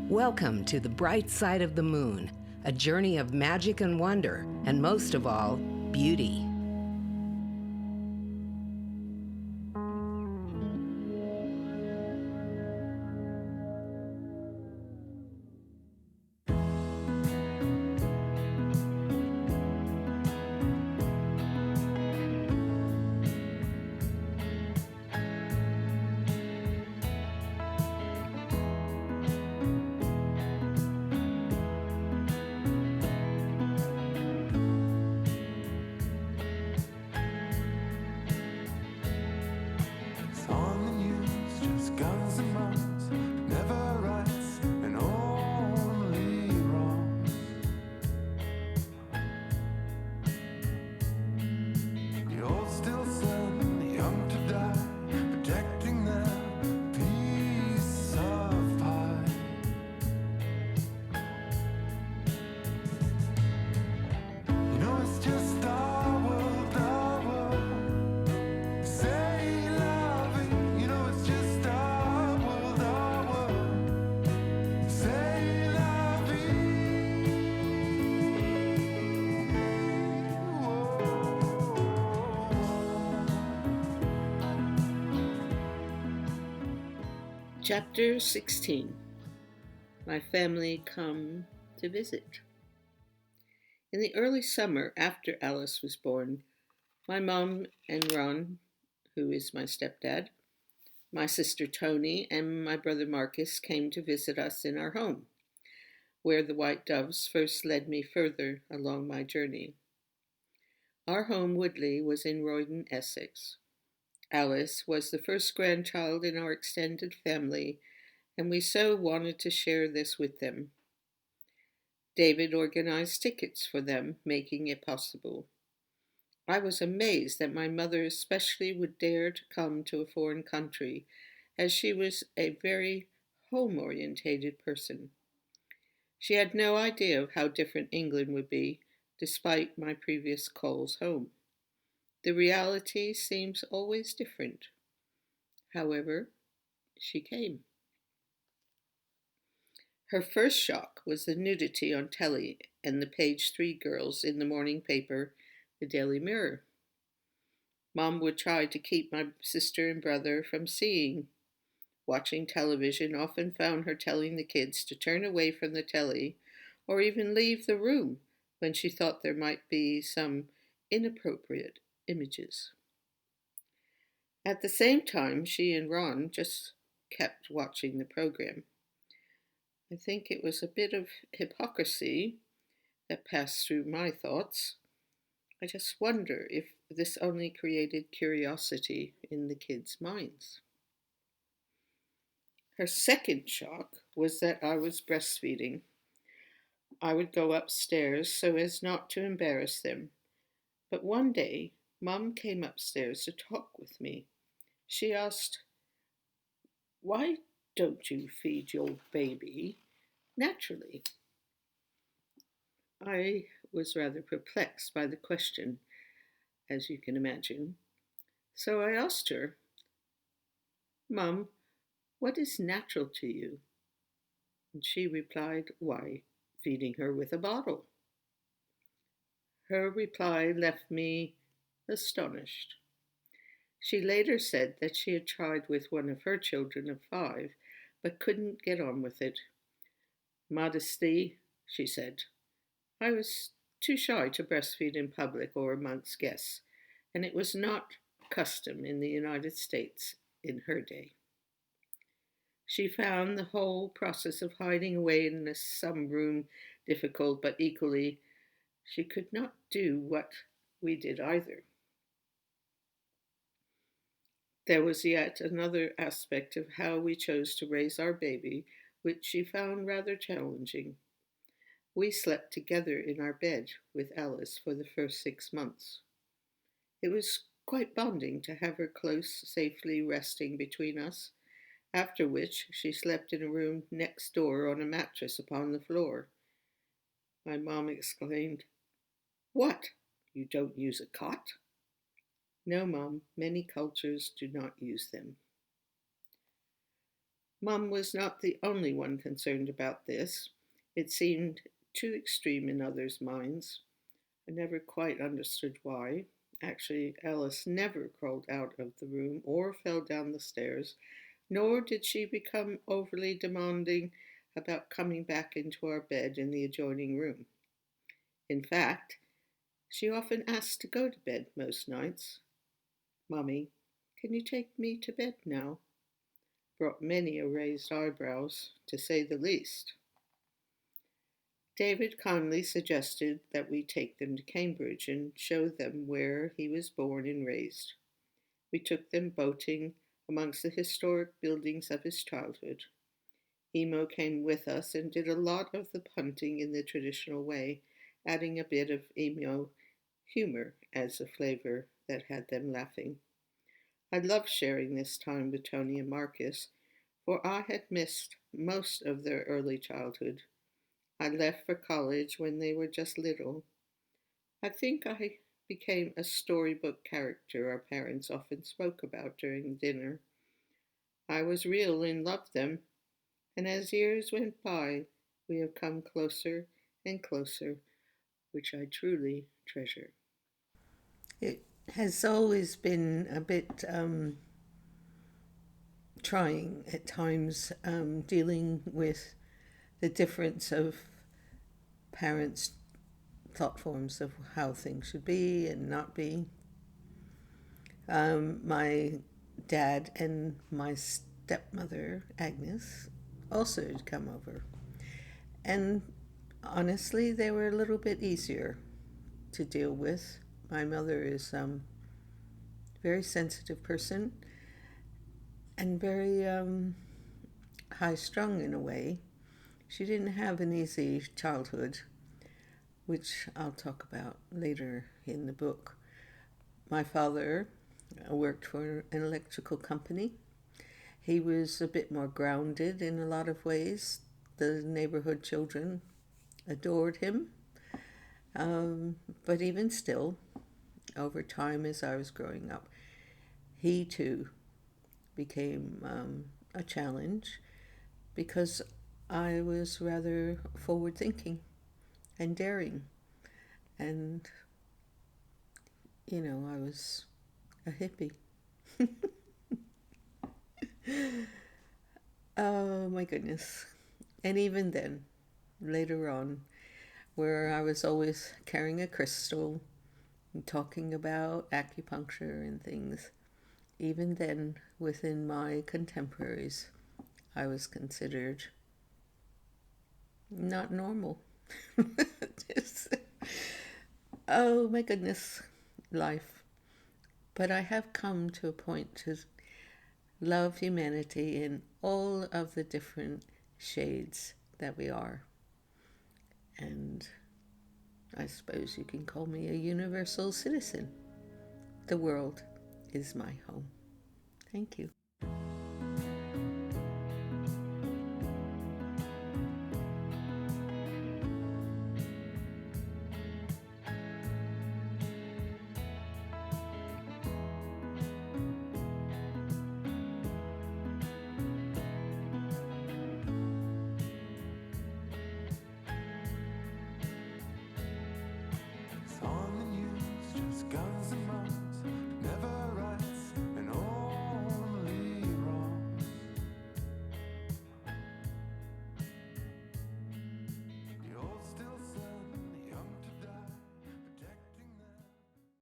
Welcome to the bright side of the moon, a journey of magic and wonder, and most of all, beauty. Chapter 16. My family come to visit. In the early summer after Alice was born, my mom and Ron, who is my stepdad, my sister Tony, and my brother Marcus came to visit us in our home, where the white doves first led me further along my journey. Our home, Woodley, was in Roydon, Essex. Alice was the first grandchild in our extended family, and we so wanted to share this with them. David organized tickets for them, making it possible. I was amazed that my mother especially would dare to come to a foreign country, as she was a very home-orientated person. She had no idea of how different England would be, despite my previous calls home. The reality seems always different. However, she came. Her first shock was the nudity on telly and the page 3 girls in the morning paper, the Daily Mirror. Mom would try to keep my sister and brother from seeing. Watching television often found her telling the kids to turn away from the telly or even leave the room when she thought there might be some inappropriate images. At the same time, she and Ron just kept watching the program. I think it was a bit of hypocrisy that passed through my thoughts. I just wonder if this only created curiosity in the kids' minds. Her second shock was that I was breastfeeding. I would go upstairs so as not to embarrass them. But one day, Mom came upstairs to talk with me. She asked, "Why don't you feed your baby naturally?" I was rather perplexed by the question, as you can imagine. So I asked her, "Mom, what is natural to you?" And she replied, "Why, feeding her with a bottle." Her reply left me astonished. She later said that she had tried with one of her children of 5, but couldn't get on with it. Modesty, she said. I was too shy to breastfeed in public or amongst guests, and it was not custom in the United States in her day. She found the whole process of hiding away in some room difficult, but equally, she could not do what we did either. There was yet another aspect of how we chose to raise our baby, which she found rather challenging. We slept together in our bed with Alice for the first 6 months. It was quite bonding to have her close, safely resting between us, after which she slept in a room next door on a mattress upon the floor. My mom exclaimed, "What, you don't use a cot?" No, Mom, many cultures do not use them. Mum was not the only one concerned about this. It seemed too extreme in others' minds. I never quite understood why. Actually, Alice never crawled out of the room or fell down the stairs, nor did she become overly demanding about coming back into our bed in the adjoining room. In fact, she often asked to go to bed most nights. "Mummy, can you take me to bed now?" Brought many a raised eyebrows, to say the least. David kindly suggested that we take them to Cambridge and show them where he was born and raised. We took them boating amongst the historic buildings of his childhood. Emo came with us and did a lot of the punting in the traditional way, adding a bit of emo humor as a flavor that had them laughing. I loved sharing this time with Tony and Marcus, for I had missed most of their early childhood. I left for college when they were just little. I think I became a storybook character our parents often spoke about during dinner. I was real and loved them, and as years went by, we have come closer and closer, which I truly treasure. It has always been a bit trying at times, dealing with the difference of parents' thought forms of how things should be and not be. My dad and my stepmother, Agnes, also had come over. And honestly, they were a little bit easier to deal with. My mother is a very sensitive person and very high strung in a way. She didn't have an easy childhood, which I'll talk about later in the book. My father worked for an electrical company. He was a bit more grounded in a lot of ways. The neighborhood children adored him. But even still, over time as I was growing up, he too became a challenge because I was rather forward thinking and daring. And, I was a hippie. Oh my goodness. And even then, later on, where I was always carrying a crystal and talking about acupuncture and things, even then, within my contemporaries, I was considered not normal. Just, oh my goodness, life. But I have come to a point to love humanity in all of the different shades that we are. And I suppose you can call me a universal citizen. The world is my home. Thank you.